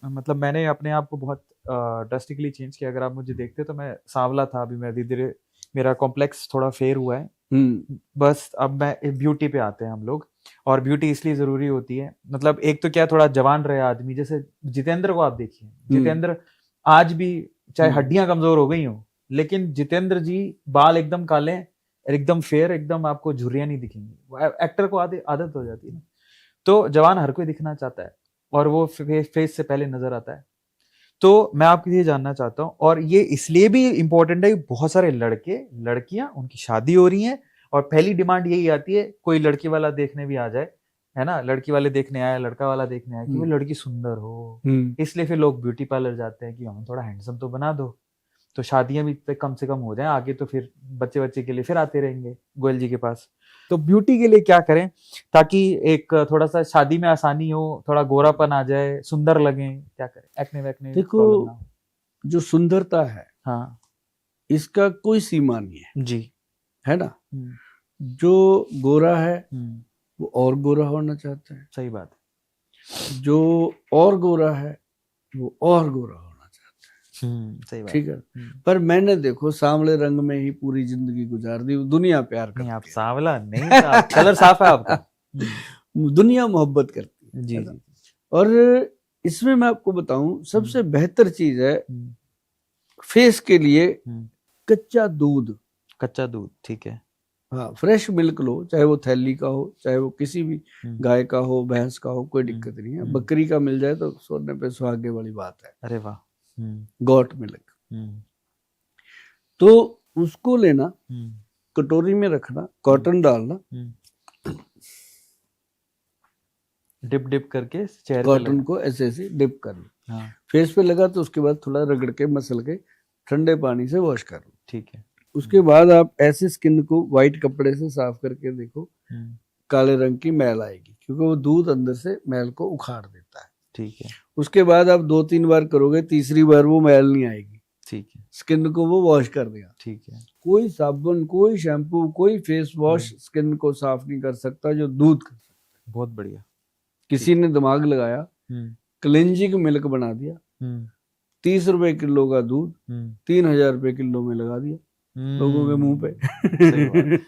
मतलब मैंने अपने आप को बहुत ड्रास्टिकली चेंज किया। अगर आप मुझे देखते तो मैं सांवला था, अभी मैं धीरे धीरे मेरा कॉम्प्लेक्स थोड़ा फेयर हुआ है। बस अब मैं ब्यूटी पे आते हैं हम लोग, और ब्यूटी इसलिए जरूरी होती है, मतलब एक तो क्या, थोड़ा जवान रहे आदमी। जैसे जितेंद्र को आप देखिए, जितेंद्र आज भी चाहे हड्डियां कमजोर हो गई हो, लेकिन जितेंद्र जी बाल एकदम काले, एकदम फेयर, एकदम आपको झुर्रियां नहीं दिखेंगी। एक्टर को आदत हो जाती है ना, तो जवान हर कोई दिखना चाहता है, और वो फेस से पहले नजर आता है। तो मैं आपके लिए जानना चाहता हूँ, और ये इसलिए भी इंपॉर्टेंट है, बहुत सारे लड़के लड़कियां उनकी शादी हो रही है, और पहली डिमांड यही आती है, कोई लड़की वाला देखने भी आ जाए, है ना, लड़की वाले देखने आया, लड़का वाला देखने आया, कि वो लड़की सुंदर हो। इसलिए फिर लोग ब्यूटी पार्लर जाते हैं कि हमें थोड़ा हैंडसम तो बना दो, तो शादियां भी कम से कम हो जाएं आगे, तो फिर बच्चे बच्चे के लिए फिर आते रहेंगे गोयल जी के पास। तो ब्यूटी के लिए क्या करें ताकि एक थोड़ा सा शादी में आसानी हो, थोड़ा गोरापन आ जाए, सुंदर लगे, क्या करें? एक्ने वैक्ने देखो, जो सुंदरता है, हाँ, इसका कोई सीमा नहीं है जी, है ना। जो गोरा है वो और गोरा होना चाहता है, सही बात। जो और गोरा है वो और गोरा होना चाहता है, सही बात, ठीक है। पर मैंने देखो सांवले रंग में ही पूरी जिंदगी गुजार दी, दुनिया प्यार करती है। आप सांवला नहीं था, कलर साफ है आपका। दुनिया मोहब्बत करती है जी जी। और इसमें मैं आपको बताऊं, सबसे बेहतर चीज है फेस के लिए कच्चा दूध। कच्चा दूध, ठीक है। हाँ, फ्रेश मिल्क लो, चाहे वो थैली का हो, चाहे वो किसी भी गाय का हो, भैंस का हो, कोई दिक्कत नहीं है। बकरी का मिल जाए तो सोने पे सुहागे वाली बात है। अरे वाह। गॉट मिल्क, तो उसको लेना, कटोरी में रखना, कॉटन डालना, डिप डिप करके चेहरे पे कॉटन को ऐसे ऐसे डिप करना। हाँ। फेस पे लगा तो उसके बाद थोड़ा रगड़ के मसल के ठंडे पानी से वॉश कर लो, ठीक है। उसके बाद आप ऐसे स्किन को व्हाइट कपड़े से साफ करके देखो, काले रंग की मैल आएगी, क्योंकि वो दूध अंदर से मैल को उखाड़ देता है, ठीक है। उसके बाद आप 2-3 बार करोगे, तीसरी बार वो मैल नहीं आएगी, ठीक है। स्किन को वो वॉश कर देगा, ठीक है। कोई साबुन, कोई शैम्पू, कोई फेस वॉश स्किन को साफ नहीं कर सकता जो दूध कर सकता है। बहुत बढ़िया। किसी ने दिमाग लगाया, क्लिंजिंग मिल्क बना दिया, 30 रुपए किलो का दूध 3000 रुपए किलो में लगा दिया लोगों के मुंह पे।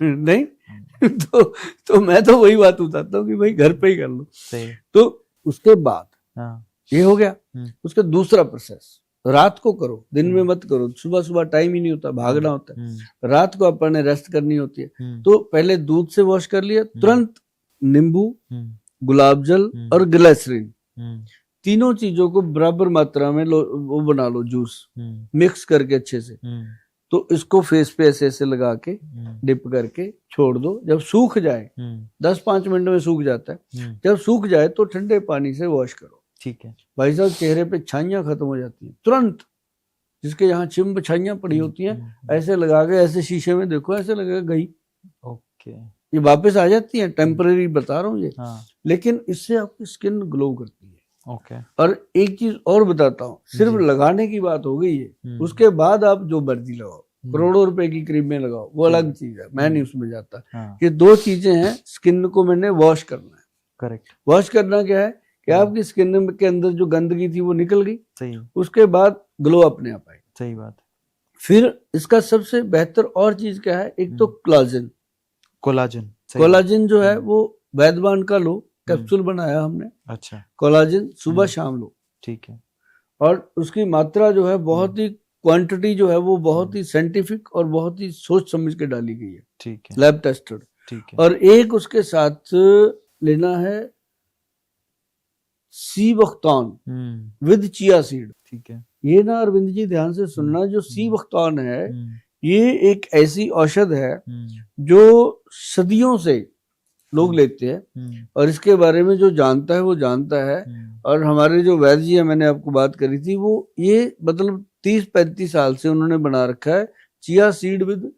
नहीं तो मैं तो वही बात बताता हूँ कि भाई घर पे ही कर लो। तो उसके बाद ये हो गया। उसका दूसरा प्रोसेस, रात को करो, दिन में मत करो, सुबह सुबह टाइम ही नहीं होता, भागना होता है। रात को अपन ने रेस्ट करनी होती है, तो पहले दूध से वॉश कर लिया, तुरंत नींबू, गुलाब जल और ग्लिसरीन, तीनों चीजों को बराबर मात्रा में वो बना लो, जूस मिक्स करके अच्छे से। तो इसको फेस पे ऐसे ऐसे लगा के डिप करके छोड़ दो। जब सूख जाए, 10-5 मिनट में सूख जाता है, जब सूख जाए तो ठंडे पानी से वॉश करो, ठीक है भाई साहब। चेहरे पे छाइयां खत्म हो जाती हैं तुरंत, जिसके यहाँ चिम्ब छाइयां पड़ी होती हैं, ऐसे लगा के ऐसे शीशे में देखो, ऐसे लगेगा गई, ओके, ये वापस आ जाती है। टेम्पररी बता रहा हूँ ये, लेकिन इससे आपकी स्किन ग्लो करती है। ओके। और एक चीज और बताता हूँ, सिर्फ लगाने की बात हो गई है, उसके बाद आप जो मर्जी लगाओ, करोड़ों रुपए की क्रीम में लगाओ, वो अलग चीज है, मैं नहीं उसमें जाता। ये 2 चीजें हैं, स्किन को मैंने वॉश करना है। करेक्ट। वॉश करना क्या है कि आपकी स्किन के अंदर जो गंदगी थी वो निकल गई, सही, उसके बाद ग्लो अपने आप आएगी। सही बात। फिर इसका सबसे बेहतर और चीज क्या है, एक तो कोलाजन। कोलाजन जो है वो वैद्यवान का लो, कैप्सूल बनाया हमने, अच्छा, कोलाजन सुबह शाम लो, ठीक है। और उसकी मात्रा जो है बहुत ही, क्वांटिटी जो है वो बहुत ही साइंटिफिक और बहुत ही सोच समझ के डाली गई है, ठीक है, लैब टेस्टेड, ठीक है। और एक उसके साथ लेना है सी बख्तान विद चिया सीड, ठीक है। ये ना अरविंद जी ध्यान से सुनना, जो सी बख्तान है ये एक ऐसी औषध है जो सदियों से लोग लेते हैं, और इसके बारे में जो जानता है वो जानता है। और हमारे जो वैद्य जी है, मैंने आपको बात करी थी, वो ये मतलब 30-35 साल से उन्होंने बना रखा है चिया सीड विद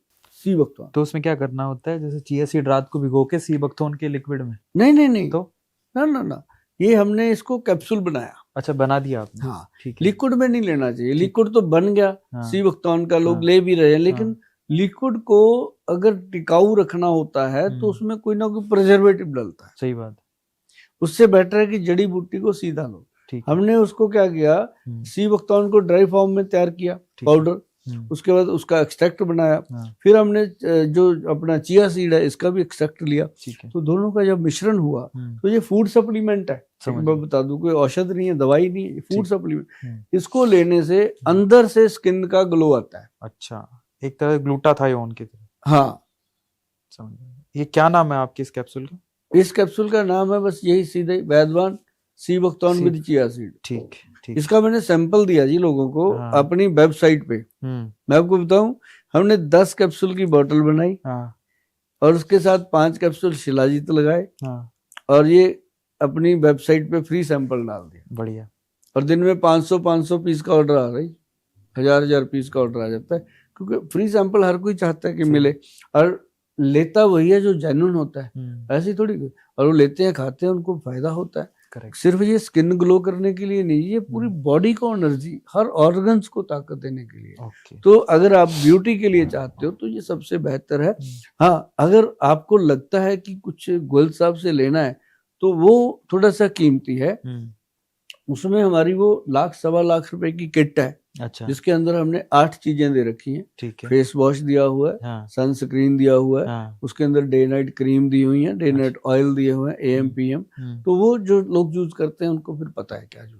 सी बख्तान। तो उसमें क्या करना होता है? जैसे चिया सीड रात को भिगो के सी बख्तान के लिक्विड में? नहीं तो ना, ये हमने इसको कैप्सूल बनाया। अच्छा, बना दिया आपने? हाँ, लिक्विड में नहीं लेना चाहिए, लिक्विड तो बन गया, सी बख्तान का लोग ले भी रहे हैं, लेकिन लिक्विड को अगर टिकाऊ रखना होता है तो उसमें कोई ना कोई प्रिजर्वेटिव डलता है। सही बात। उससे बेटर है कि जड़ी बूटी को सीधा लो। ठीक है। हमने उसको क्या किया, सी बख्तौन को ड्राई फॉर्म में तैयार किया पाउडर, उसके बाद उसका एक्सट्रैक्ट बनाया, फिर हमने जो अपना चिया सीड है इसका भी एक्सट्रैक्ट लिया, तो दोनों का जब मिश्रण हुआ तो ये फूड सप्लीमेंट है। मैं बता दूं, कोई औषध नहीं है, दवाई नहीं है, फूड सप्लीमेंट। इसको लेने से अंदर से स्किन का ग्लो आता है। अच्छा, एक तरह ग्लूटाथायोन की तरह। हाँ, समझ गया। ये क्या नाम है आपकी इस कैप्सूल का? इस कैप्सूल का नाम है बस यही सीधे वैद्यवान सी बख्तौन विद चिया सीड। ठीक ठीक। इसका मैंने सैंपल दिया जी लोगों को अपनी वेबसाइट पे। मैं आपको बताऊं, हमने 10 कैप्सूल की बोतल बनाई और उसके साथ 5 कैप्सूल शिलाजीत लगाए और ये अपनी वेबसाइट पे फ्री सैंपल डाल दिया। बढ़िया। और दिन में 500 पीस का ऑर्डर आ रहा है, 1000 पीस का ऑर्डर आ जाता है, क्योंकि फ्री सैंपल हर कोई चाहता है कि मिले, और लेता वही है जो जेन्युइन होता है, ऐसी थोड़ी। और वो लेते हैं, खाते हैं, उनको फायदा होता है। करेक्ट। सिर्फ ये स्किन ग्लो करने के लिए नहीं, ये पूरी बॉडी को एनर्जी, हर ऑर्गन्स को ताकत देने के लिए। तो अगर आप ब्यूटी के लिए चाहते हो तो ये सबसे बेहतर है। हाँ, अगर आपको लगता है कि कुछ गोयल साहब से लेना है तो वो थोड़ा सा कीमती है, उसमें हमारी वो 1,00,000-1,25 रुपए की किट है। अच्छा। जिसके अंदर हमने 8 चीजें दे रखी हैं। ठीक है। फेस वॉश दिया हुआ है, सनस्क्रीन दिया हुआ है, उसके अंदर डे नाइट क्रीम दी हुई है, डे नाइट ऑयल दिए हुए हैं, AM PM। तो वो जो लोग यूज करते हैं उनको फिर पता है क्या यूज